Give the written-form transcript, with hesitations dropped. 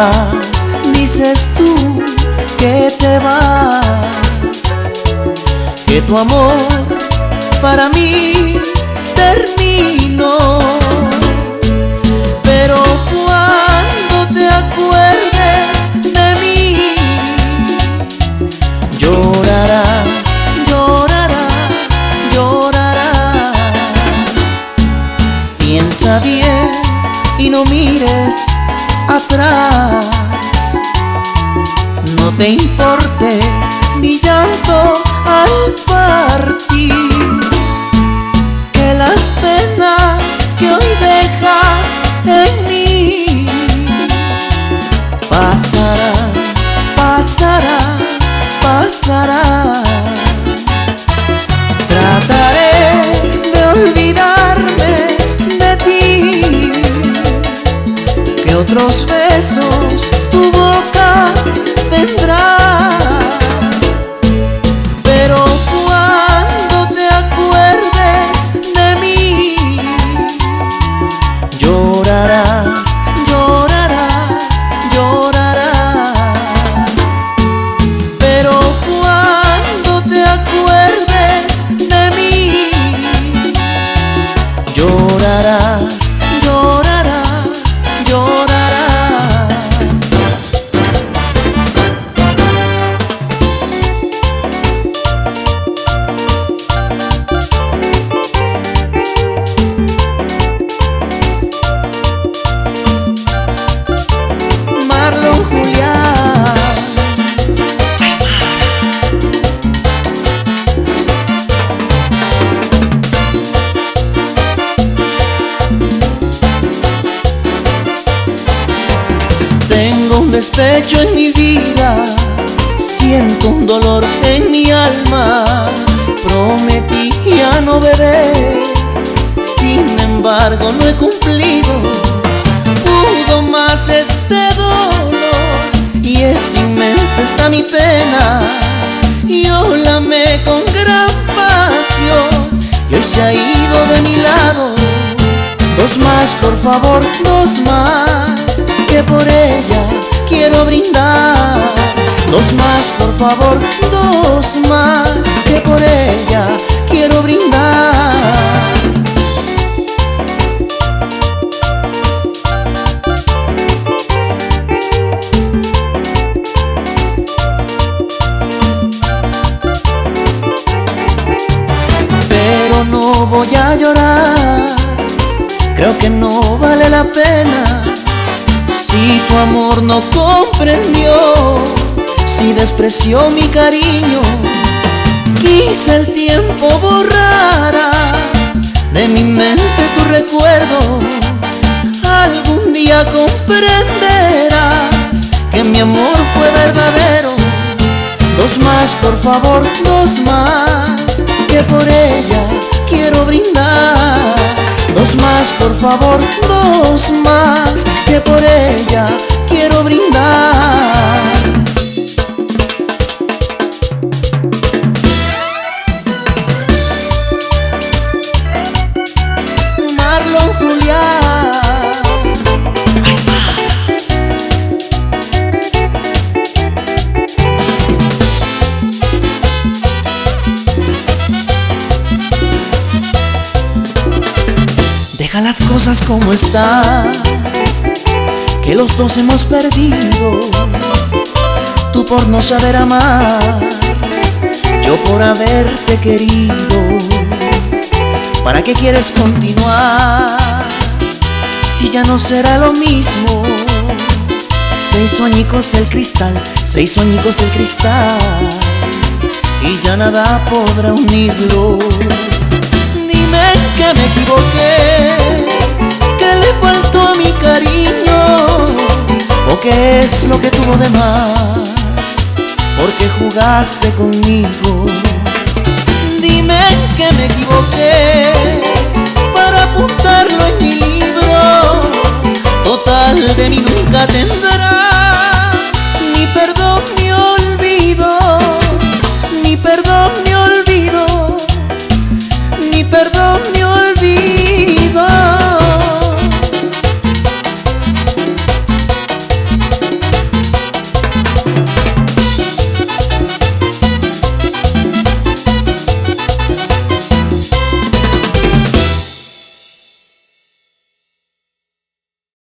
vas, dices tú que te vas, que tu amor para mí terminó. Pero cuando te acuerdes de mí, llorarás, llorarás, llorarás. Piensa bien y no mires atrás. No te importe mi llanto al partir, que las penas que hoy dejas en mí pasarán, pasarán, pasarán. Trataré de olvidarme de ti, que otros besos tu boca tendrá. Pero cuando te acuerdes de mí, llorarás, llorarás, llorarás. Pero cuando te acuerdes de mí, llorarás, llorarás, llorarás. Marlon Julián. Tengo un despecho en mi vida, siento un dolor en mi alma. Prometí ya no beber, sin embargo no he cumplido. Pudo más este dolor y es inmensa esta mi pena. Yo la amé con gran pasión y hoy se ha ido de mi lado. Dos más, por favor, dos más, que por ella quiero brindar. Dos más, por favor, dos más, que por ella quiero brindar. Pero no voy a llorar, creo que no vale la pena. Si tu amor no comprendió, si despreció mi cariño, quizá el tiempo borrara de mi mente tu recuerdo. Algún día comprenderás que mi amor fue verdadero. Dos más, por favor, dos más, que por ella quiero brindar. Dos más, por favor, dos más, que por ella quiero brindar. Marlon Julián. Deja las cosas como están, que los dos hemos perdido. Tú por no saber amar, yo por haberte querido. ¿Para qué quieres continuar si ya no será lo mismo? Se hizo añicos el cristal, se hizo añicos el cristal, y ya nada podrá unirlo. Dime que me equivoqué, que le faltó a mi cariño, o qué es lo que tuvo de más, porque jugaste conmigo. Dime que me equivoqué,